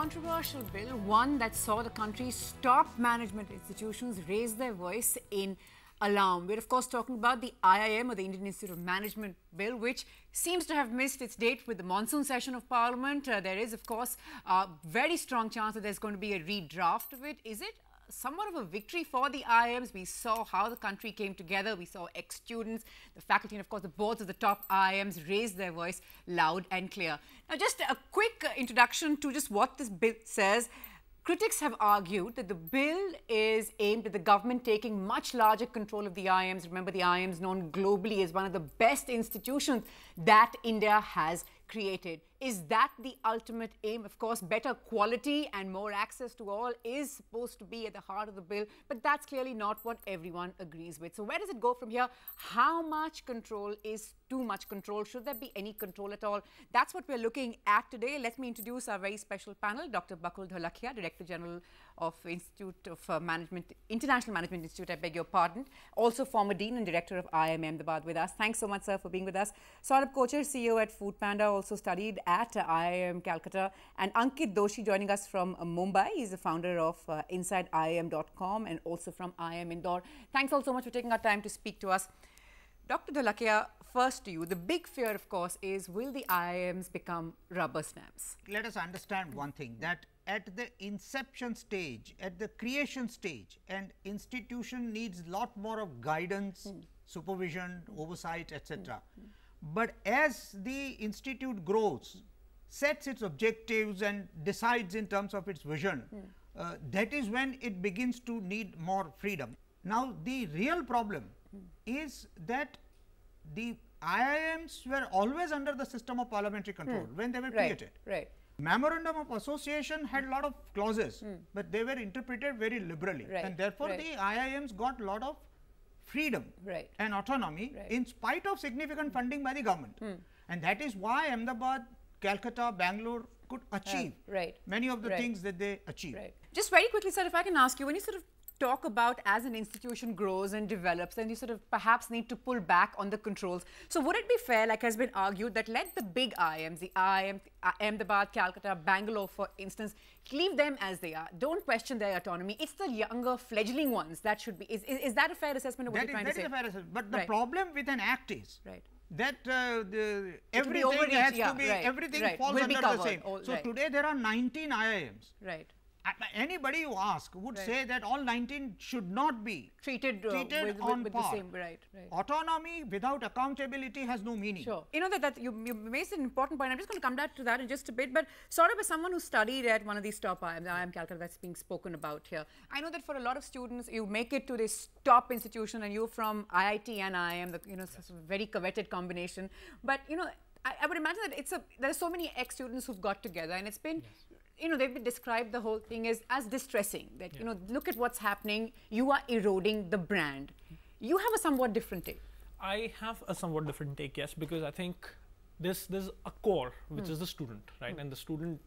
controversial bill, one that saw the country's top management institutions raise their voice in alarm. We're of course talking about the IIM, or the Indian Institute of Management bill, which seems to have missed its date with the monsoon session of Parliament. There is of course a very strong chance that there's going to be a redraft of it. Is it somewhat of a victory for the IIMs? We saw how the country came together. We saw ex-students, the faculty, and of course the boards of the top IIMs raise their voice loud and clear. Now, just a quick introduction to just what this bill says. Critics have argued that the bill is aimed at the government taking much larger control of the IIMs. Remember, the IIMs known globally as one of the best institutions that India has created. Is that the ultimate aim? Of course, better quality and more access to all is supposed to be at the heart of the bill, but that's clearly not what everyone agrees with. So where does it go from here? How much control is too much control? Should there be any control at all? That's what we're looking at today. Let me introduce our very special panel. Dr. Bakul Dholakia, Director General of Institute of Management, International Management Institute, I beg your pardon. Also former Dean and Director of IIM Ahmedabad with us. Thanks so much, sir, for being with us. Saurabh Kochar, CEO at Food Panda, also studied at IIM Calcutta. And Ankit Doshi joining us from Mumbai. He's the founder of InsideIIM.com and also from IIM Indore. Thanks all so much for taking our time to speak to us. Dr. Dholakia, first to you. The big fear, of course, is will the IIMs become rubber stamps? Let us understand one thing, that at the inception stage, at the creation stage, an institution needs a lot more of guidance, supervision, oversight, etc. But as the institute grows, sets its objectives and decides in terms of its vision, that is when it begins to need more freedom. Now, the real problem is that the IIMs were always under the system of parliamentary control when they were created. Right. Memorandum of Association had a lot of clauses, but they were interpreted very liberally, and therefore the IIMs got a lot of freedom and autonomy in spite of significant funding by the government. And that is why Ahmedabad, Calcutta, Bangalore could achieve many of the things that they achieved. Just very quickly, sir, if I can ask you, when you sort of talk about as an institution grows and develops, then you sort of perhaps need to pull back on the controls. So would it be fair, like has been argued, that let the big IIMs, the IIM, Ahmedabad, Calcutta, Bangalore, for instance, leave them as they are. Don't question their autonomy. It's the younger fledgling ones that should be. Is that a fair assessment of what you're trying to say? That is a fair assessment. But the problem with an act is that everything everything falls under the same. So today there are 19 IIMs. Anybody who asks would say that all 19 should not be treated on par. The same. Autonomy without accountability has no meaning. Sure. You know that you raised an important point. I'm just going to come back to that in just a bit. But sort of as someone who studied at one of these top IIMs, the IIM Calcutta that's being spoken about here, I know that for a lot of students, you make it to this top institution and you're from IIT and IIM, the sort of very coveted combination. But I would imagine that there are so many ex-students who've got together, and it's been they've been described the whole thing as distressing, that look at what's happening, you are eroding the brand. You have a somewhat different take. I have a somewhat different take, yes, because I think there's a core which is the student, right? And the student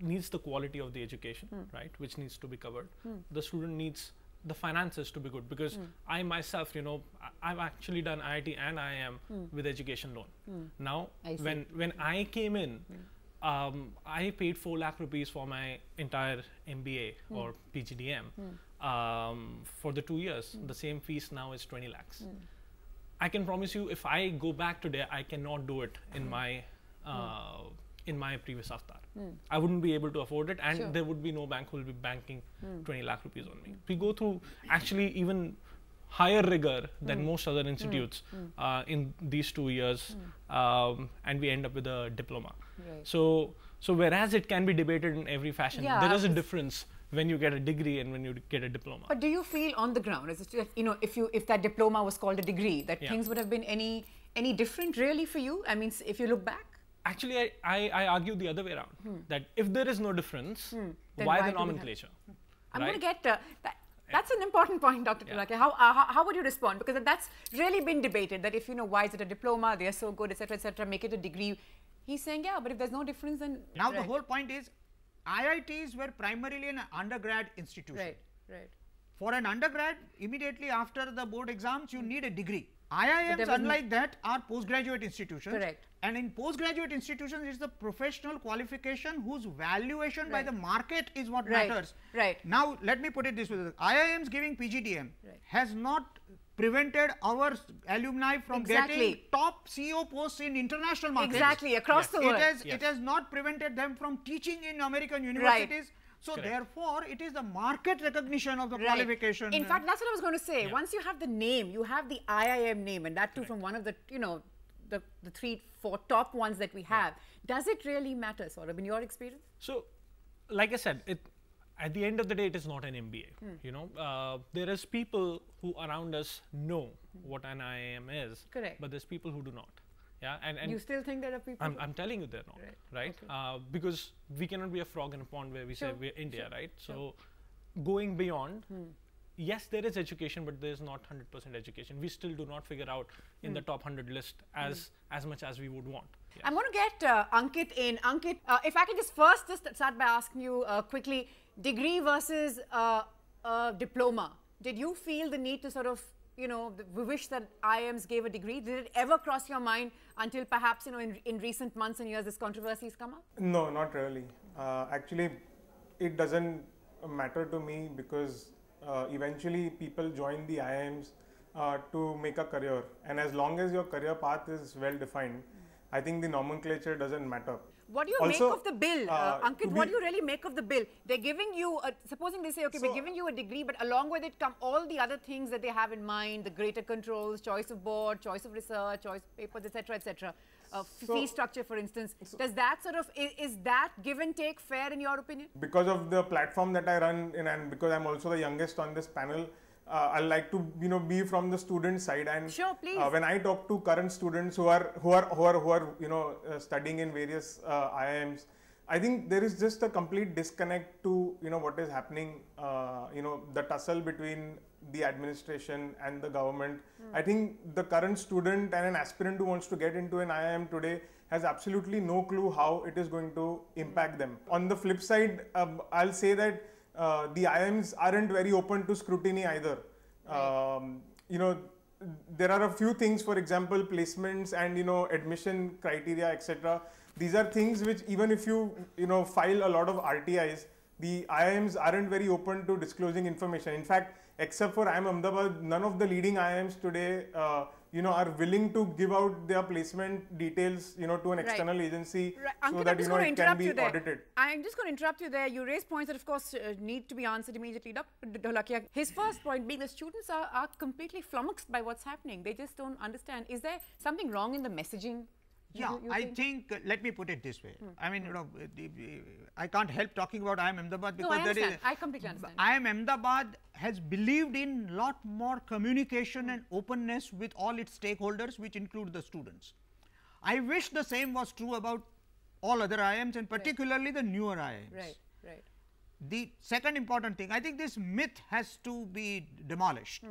needs the quality of the education, right, which needs to be covered. The student needs the finances to be good, because I myself, I've actually done IIT and IIM with education loan. Now, when I came in, I paid 4 lakh rupees for my entire MBA or PGDM for the 2 years. The same fees now is 20 lakhs. I can promise you, if I go back today, I cannot do it in my previous avatar. I wouldn't be able to afford it, and there would be no bank who will be banking 20 lakh rupees on me. We go through actually even higher rigor than most other institutes in these 2 years, and we end up with a diploma. So whereas it can be debated in every fashion, there is a difference when you get a degree and when you get a diploma. But do you feel on the ground, is it, if that diploma was called a degree, that things would have been any different really for you? I mean, if you look back? Actually, I argue the other way around, that if there is no difference, why the nomenclature? I'm going to get that's an important point, Dr. Dholakia. How would you respond? Because that's really been debated, that if, why is it a diploma, they are so good, etc., make it a degree. He's saying, yeah, but if there's no difference, then... Now, the whole point is, IITs were primarily an undergrad institution. Right. For an undergrad, immediately after the board exams, you need a degree. IIMs, unlike that, are postgraduate institutions. Correct. And in postgraduate institutions, it's the professional qualification whose valuation by the market is what matters. Right. Now, let me put it this way. IIMs giving PGDM has not prevented our alumni from getting top CEO posts in international markets. Exactly, across the world. It has not prevented them from teaching in American universities. So, therefore, it is the market recognition of the qualification. In fact, that's what I was going to say. Once you have the name, you have the IIM name, and that too from one of the, the 3-4 top ones that we have. Does it really matter, Saurabh, in your experience? So, like I said, at the end of the day, it is not an MBA. There is people who around us know what an IIM is, but there's people who do not. Yeah, and you still think there are people? I'm telling you they're not, right? Because we cannot be a frog in a pond where we say we're India, right? So, going beyond, yes, there is education, but there is not 100% education. We still do not figure out in the top 100 list as much as we would want. I'm going to get Ankit in. Ankit, if I can just start by asking you quickly, degree versus diploma. Did you feel the need to sort of, we wish that IIMs gave a degree? Did it ever cross your mind until perhaps, in recent months and years, this controversy has come up? No, not really. Actually, it doesn't matter to me because eventually people join the IIMs to make a career. And as long as your career path is well defined, I think the nomenclature doesn't matter. What do you make of the bill, Ankit? What do you really make of the bill? They're giving you, supposing they say, okay, we're giving you a degree, but along with it come all the other things that they have in mind, the greater controls, choice of board, choice of research, choice of papers, etc., etc. Fee structure, for instance. Does that sort of, is that give and take fair in your opinion? Because of the platform that I run in, and because I'm also the youngest on this panel, I like to be from the student side, and when I talk to current students who are studying in various IIMs, I think there is just a complete disconnect to what is happening, the tussle between the administration and the government. I think the current student and an aspirant who wants to get into an IIM today has absolutely no clue how it is going to impact them. On the flip side, I'll say that the IIMs aren't very open to scrutiny either. There are a few things, for example, placements and admission criteria, etc. These are things which even if you file a lot of RTIs, the IIMs aren't very open to disclosing information. In fact, except for IIM Ahmedabad, none of the leading IIMs today are willing to give out their placement details to an external agency so that it can be audited. I'm just going to interrupt you there. You raised points that of course need to be answered immediately. Dr. Dholakia, his first point being the students are completely flummoxed by what's happening. They just don't understand. Is there something wrong in the messaging? Yeah, I think, let me put it this way. I mean, I can't help talking about IIM Ahmedabad because I completely understand. IIM Ahmedabad has believed in lot more communication and openness with all its stakeholders, which include the students. I wish the same was true about all other IIMs and particularly the newer IIMs. Right. The second important thing, I think this myth has to be demolished.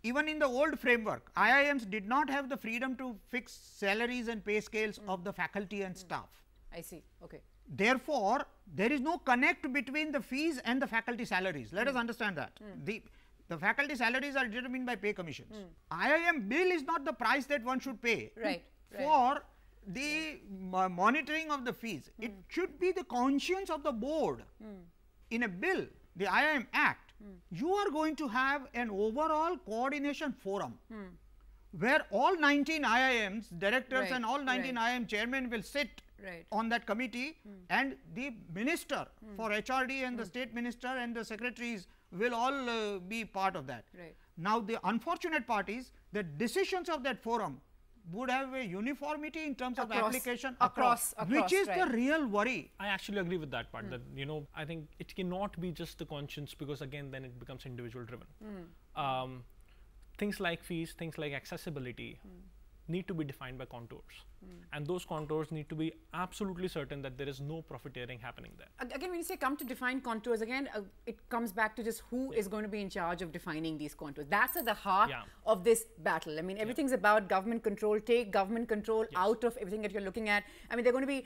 Even in the old framework, IIMs did not have the freedom to fix salaries and pay scales of the faculty and staff. I see, okay. Therefore, there is no connect between the fees and the faculty salaries. Let us understand that. The faculty salaries are determined by pay commissions. IIM bill is not the price that one should pay for the monitoring of the fees. It should be the conscience of the board. In a bill, the IIM Act, you are going to have an overall coordination forum where all 19 IIMs, directors and all 19 IIM chairmen will sit on that committee and the minister for HRD and the state minister and the secretaries will all be part of that. Now, the unfortunate part is the decisions of that forum would have a uniformity in terms of application across, which is the real worry. I actually agree with that part that, I think it cannot be just the conscience because again, then it becomes individual driven. Things like fees, things like accessibility, need to be defined by contours. And those contours need to be absolutely certain that there is no profiteering happening there. Again, when you say come to define contours, again, it comes back to just who is going to be in charge of defining these contours. That's at the heart of this battle. I mean, everything's about government control. Take government control out of everything that you're looking at. I mean, they're going to be,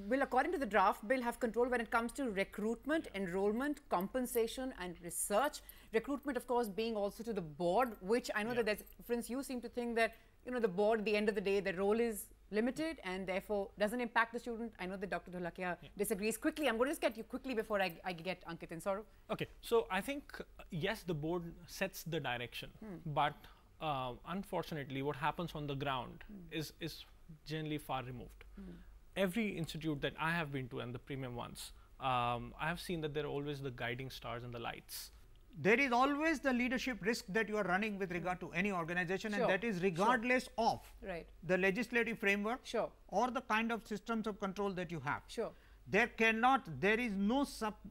will, according to the draft bill, have control when it comes to recruitment, enrollment, compensation, and research. Recruitment, of course, being also to the board, which I know that there's, for instance, you seem to think that, you know, the board, at the end of the day, the role is limited and therefore doesn't impact the student. I know that Dr. Dholakia disagrees. Quickly, I'm going to just get you quickly before I get Ankit and Saurav. Okay, so I think, yes, the board sets the direction, but unfortunately, what happens on the ground is generally far removed. Every institute that I have been to, and the premium ones, I have seen that there are always the guiding stars and the lights. There is always the leadership risk that you are running with regard to any organization, and that is regardless of the legislative framework or the kind of systems of control that you have. There is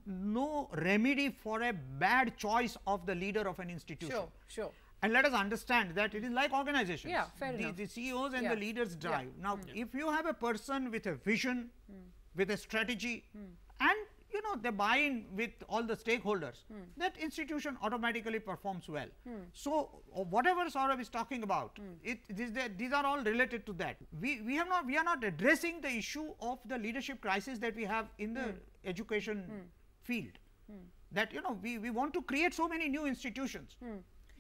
no remedy for a bad choice of the leader of an institution. And let us understand that it is like organizations. The CEOs and the leaders drive. Now, if you have a person with a vision, with a strategy, and you know, the buy-in with all the stakeholders, that institution automatically performs well. So, whatever Saurav is talking about, these are all related to that. We are not addressing the issue of the leadership crisis that we have in the education field. That, you know, we want to create so many new institutions.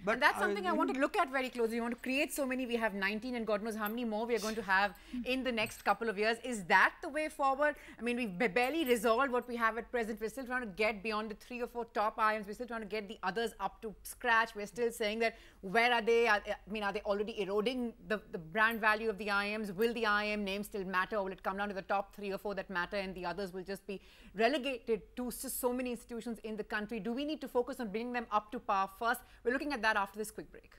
But and that's something I want to look at very closely. We want to create so many. We have 19 and God knows how many more we are going to have in the next couple of years. Is that the way forward? I mean, we've barely resolved what we have at present. We're still trying to get beyond the 3 or 4 top IIMs. We're still trying to get the others up to scratch. We're still saying that where are they? I mean, are they already eroding the brand value of the IIMs? Will the IIM name still matter, or will it come down to the top 3 or 4 that matter and the others will just be relegated to so many institutions in the country? Do we need to focus on bringing them up to par first? We're looking at that after this quick break.